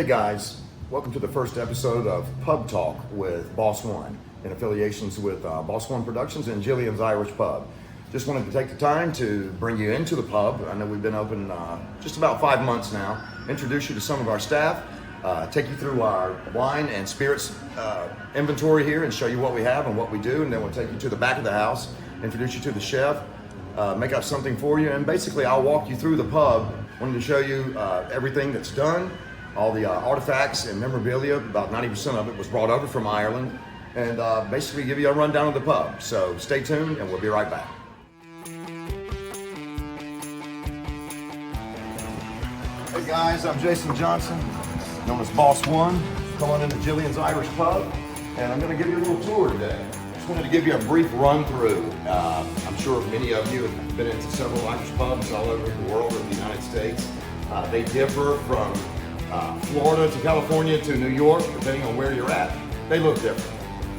Hey guys, welcome to the first episode of Pub Talk with Boss One in affiliations with Boss One Productions and Jillian's Irish Pub. Just wanted to take the time to bring you into the pub. I know we've been open just about 5 months now. Introduce you to some of our staff, take you through our wine and spirits inventory here and show you what we have and what we do, and then we'll take you to the back of the house, introduce you to the chef, make up something for you, and basically I'll walk you through the pub. Wanted to show you everything that's done, all the artifacts and memorabilia. About 90% of it was brought over from Ireland, and basically give you a rundown of the pub. So stay tuned and we'll be right back. Hey guys, I'm Jason Johnson, known as Boss One. Come on into Jillian's Irish Pub, and I'm going to give you a little tour today. Just wanted to give you a brief run through. I'm sure many of you have been into several Irish pubs all over the world or the United States. They differ from Florida to California to New York, depending on where you're at. They look different.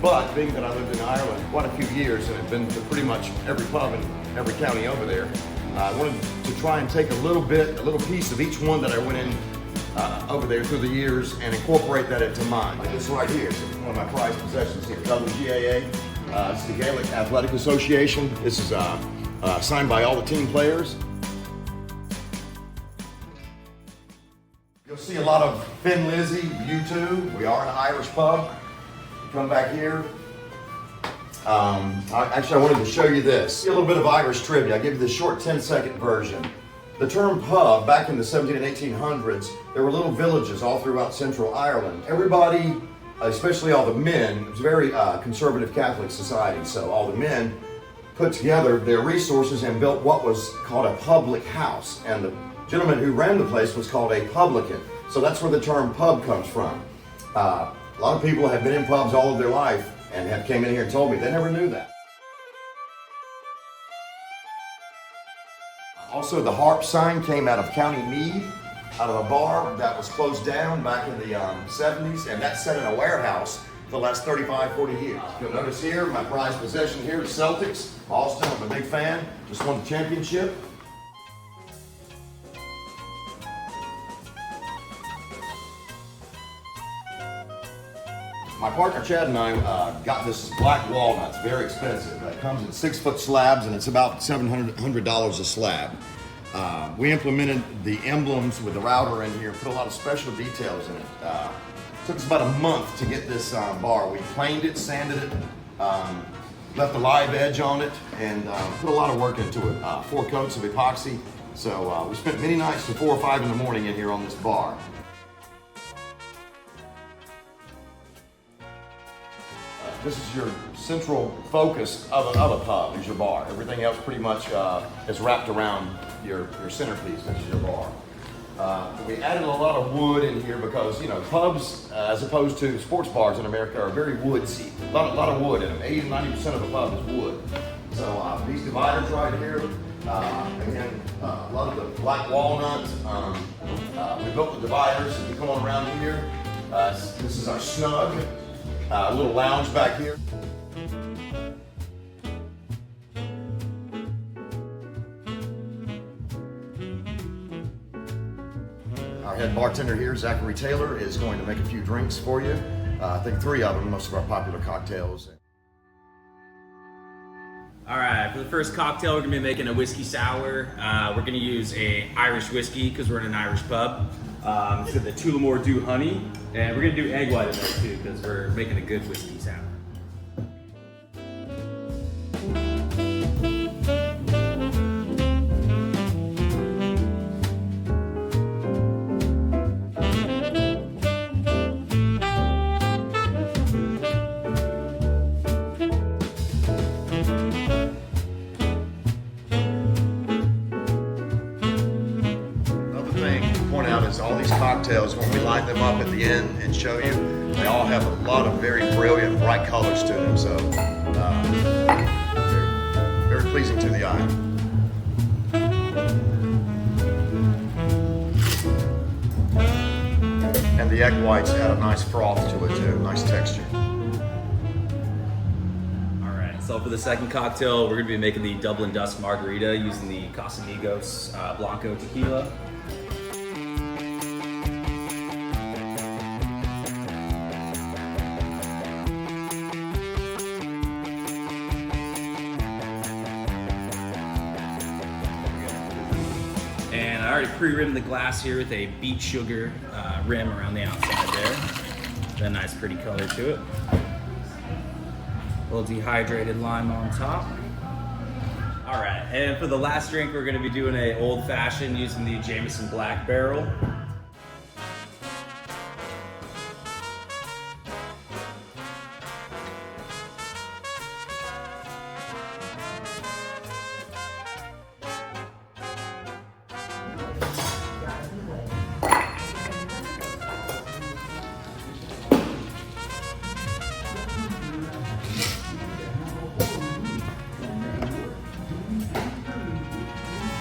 But being that I lived in Ireland quite a few years and have been to pretty much every pub in every county over there, I wanted to try and take a little piece of each one that I went in over there through the years and incorporate that into mine. Like this right here, it's one of my prized possessions here, WGAA. It's the Gaelic Athletic Association. This is signed by all the team players. You'll see a lot of Thin Lizzy, U2. We are an Irish pub. You come back here. Actually, I wanted to show you this. A little bit of Irish trivia. I'll give you the short 10-second version. The term pub, back in the 17 and 1800s, there were little villages all throughout Central Ireland. Everybody, especially all the men, it was a very conservative Catholic society, so all the men put together their resources and built what was called a public house. And the gentleman who ran the place was called a publican. So that's where the term pub comes from. A lot of people have been in pubs all of their life and have came in here and told me they never knew that. Also, the harp sign came out of County Meath, out of a bar that was closed down back in the 70s, and that's set in a warehouse for the last 35, 40 years. You'll notice here, my prized possession here is Celtics. Austin, I'm a big fan, just won the championship. My partner Chad and I got this black walnut. It's very expensive. It comes in 6-foot slabs and it's about $700 a slab. We implemented the emblems with the router in here, put a lot of special details in it. Took us about a month to get this bar. We planed it, sanded it, left a live edge on it, and put a lot of work into it. 4 coats of epoxy. So we spent many nights till 4 or 5 in the morning in here on this bar. This is your central focus of a pub, is your bar. Everything else pretty much is wrapped around your centerpiece, which is your bar. We added a lot of wood in here because, you know, pubs, as opposed to sports bars in America, are very woodsy. A lot of wood in them. 80 to 90% of a pub is wood. So these dividers right here, again, a lot of the black walnut. We built the dividers. If you come on around here, this is our snug. A little lounge back here. Our head bartender here, Zachary Taylor, is going to make a few drinks for you. I think 3 of them, most of our popular cocktails. All right, for the first cocktail, we're gonna be making a whiskey sour. We're gonna use a Irish whiskey because we're in an Irish pub. It's got the Tullamore Dew honey, and we're gonna do egg white in there too because we're making a good whiskey sour. Point out is all these cocktails, when we light them up at the end and show you, they all have a lot of very brilliant, bright colors to them. So they're very pleasing to the eye. And the egg whites add a nice froth to it too, nice texture. So for the second cocktail, we're gonna be making the Dublin Dusk Margarita using the Casamigos Blanco tequila. already pre-rimmed the glass here with a beet sugar rim around the outside there. Got a nice pretty color to it. A little dehydrated lime on top. All right, and for the last drink, we're gonna be doing a old fashioned using the Jameson Black Barrel.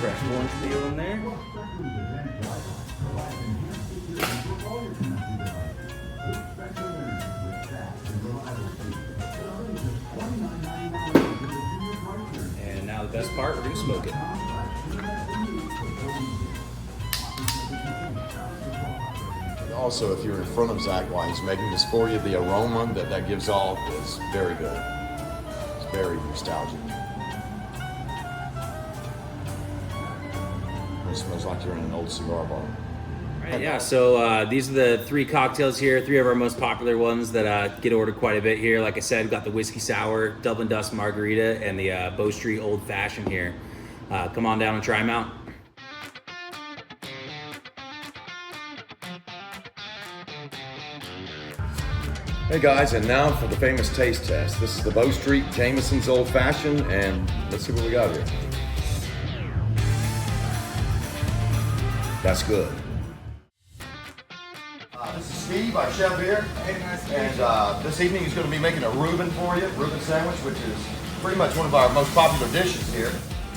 Fresh orange peel in there. And now the best part, we're gonna smoke it. Also, if you're in front of Zach while he's making this for you, the aroma that gives off is very good. It's very nostalgic. It smells like you're in an old cigar bar. Right, yeah, so these are the 3 cocktails here, 3 of our most popular ones that get ordered quite a bit here. Like I said, we've got the Whiskey Sour, Dublin Dust Margarita, and the Bow Street Old Fashioned here. Come on down and try them out. Hey guys, and now for the famous taste test. This is the Bow Street Jameson's Old Fashioned, and let's see what we got here. That's good. This is Steve, our chef here. Hey, nice to meet you. And this evening he's going to be making a Reuben for you, Reuben sandwich, which is pretty much one of our most popular dishes here.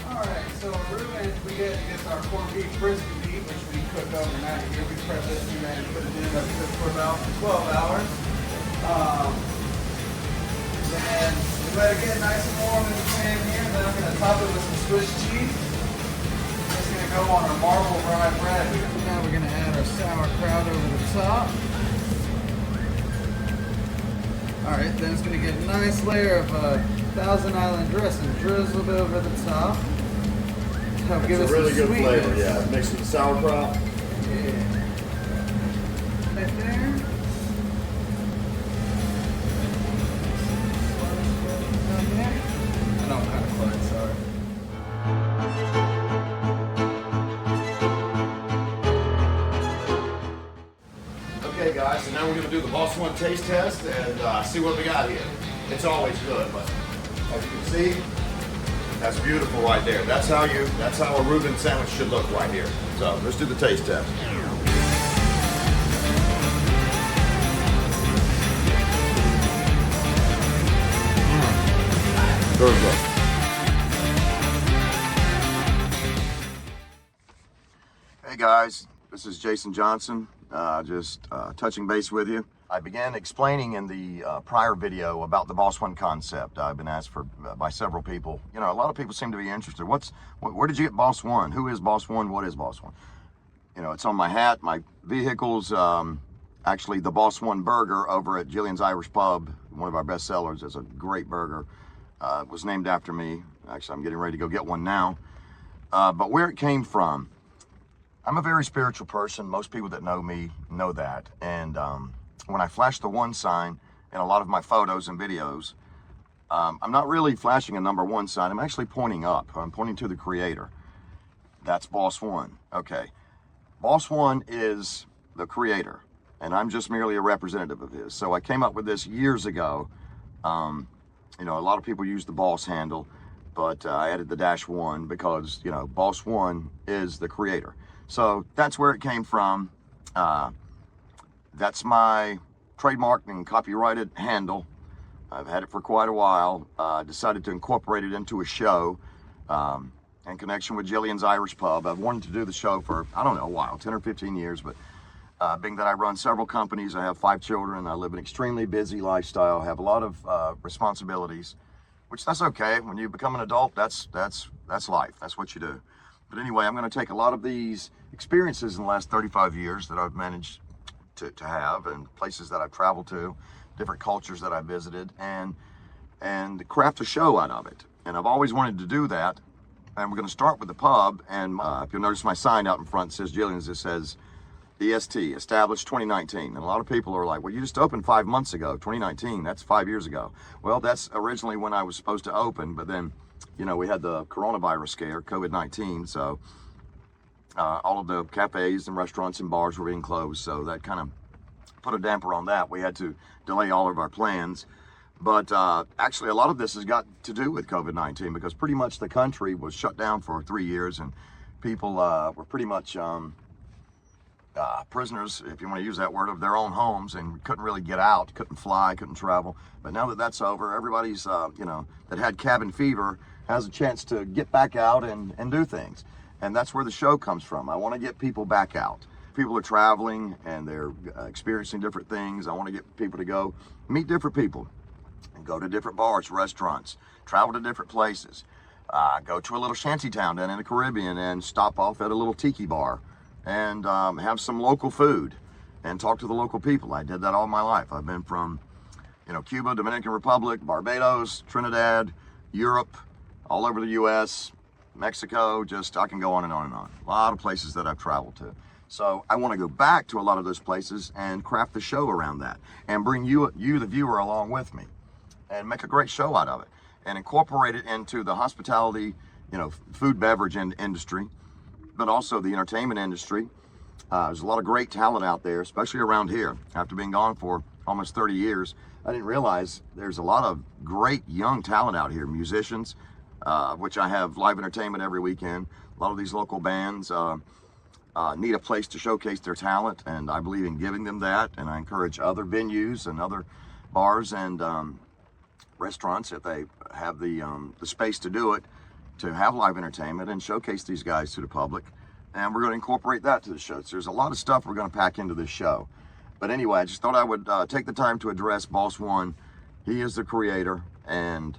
All right, so Reuben, we get our corned beef, brisket beef, which we cook overnight here. We prep this and put it in, let it cook for about 12 hours. Then we let it get nice and warm in the pan here. Then I'm going to top it with some Swiss cheese. It's going to go on our marble rye bread here. Now we're going to add our sauerkraut over the top. All right, then it's going to get a nice layer of Thousand Island dressing drizzled over the top. Help give us some sweetness. yeah. Mixed with sauerkraut. Yeah. Right there. I don't know how to close, sorry. Okay guys, so now we're going to do the Boss One taste test and see what we got here. It's always good, but as you can see, that's beautiful right there. That's how a Reuben sandwich should look right here. So let's do the taste test. Very good. Hey guys, this is Jason Johnson, just touching base with you. I began explaining in the prior video about the Boss One concept. I've been asked by several people. You know, a lot of people seem to be interested. Where did you get Boss One? Who is Boss One? What is Boss One? You know, it's on my hat, my vehicles. Actually, the Boss One burger over at Jillian's Irish Pub, one of our best sellers, is a great burger. It was named after me. Actually, I'm getting ready to go get one now. But where it came from, I'm a very spiritual person. Most people that know me know that. And when I flash the one sign in a lot of my photos and videos, I'm not really flashing a number one sign. I'm actually pointing up. I'm pointing to the creator. That's Boss One. Okay. Boss One is the creator, and I'm just merely a representative of his. So I came up with this years ago. You know, a lot of people use the Boss handle, but I added the -1 because, you know, Boss One is the creator. So that's where it came from. That's my trademarked and copyrighted handle. I've had it for quite a while. Decided to incorporate it into a show in connection with Jillian's Irish Pub. I've wanted to do the show for, I don't know, a while, 10 or 15 years, but being that I run several companies, I have 5 children, I live an extremely busy lifestyle, have a lot of responsibilities, which that's okay. When you become an adult, that's life. That's what you do. But anyway, I'm going to take a lot of these experiences in the last 35 years that I've managed to have, and places that I've traveled to, different cultures that I've visited, and craft a show out of it. And I've always wanted to do that, And we're going to start with the pub. And if you'll notice my sign out in front says Jillian's, it says EST, established 2019. And a lot of people are like, well, you just opened 5 months ago, 2019, that's 5 years ago. Well, that's originally when I was supposed to open, but then, you know, we had the coronavirus scare, COVID-19, so all of the cafes and restaurants and bars were being closed, so that kind of put a damper on that. We had to delay all of our plans. But actually, a lot of this has got to do with COVID-19 because pretty much the country was shut down for 3 years and people were pretty much prisoners, if you want to use that word, of their own homes and couldn't really get out, couldn't fly, couldn't travel. But now that that's over, everybody's, you know, that had cabin fever has a chance to get back out and do things. And that's where the show comes from. I want to get people back out. People are traveling and they're experiencing different things. I want to get people to go meet different people and go to different bars, restaurants, travel to different places. Go to a little shanty town down in the Caribbean and stop off at a little tiki bar and have some local food and talk to the local people. I did that all my life. I've been from, you know, Cuba, Dominican Republic, Barbados, Trinidad, Europe, all over the US, Mexico, just I can go on and on and on. A lot of places that I've traveled to. So I want to go back to a lot of those places and craft the show around that and bring you the viewer along with me and make a great show out of it and incorporate it into the hospitality, you know, food beverage industry, but also the entertainment industry. There's a lot of great talent out there, especially around here. After being gone for almost 30 years, I didn't realize there's a lot of great young talent out here, musicians, which I have live entertainment every weekend. A lot of these local bands need a place to showcase their talent, and I believe in giving them that, and I encourage other venues and other bars and restaurants, if they have the space to do it, to have live entertainment and showcase these guys to the public. And we're going to incorporate that to the show. So there's a lot of stuff we're going to pack into this show. But anyway, I just thought I would take the time to address Boss One. He is the creator, and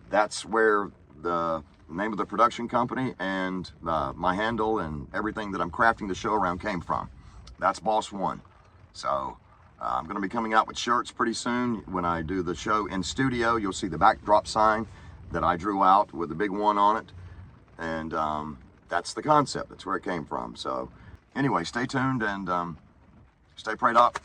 that's where the name of the production company and my handle and everything that I'm crafting the show around came from. That's Boss One. So I'm going to be coming out with shirts pretty soon. When I do the show in studio, you'll see the backdrop sign that I drew out with the big one on it. And that's the concept. That's where it came from. So anyway, stay tuned and stay prayed up.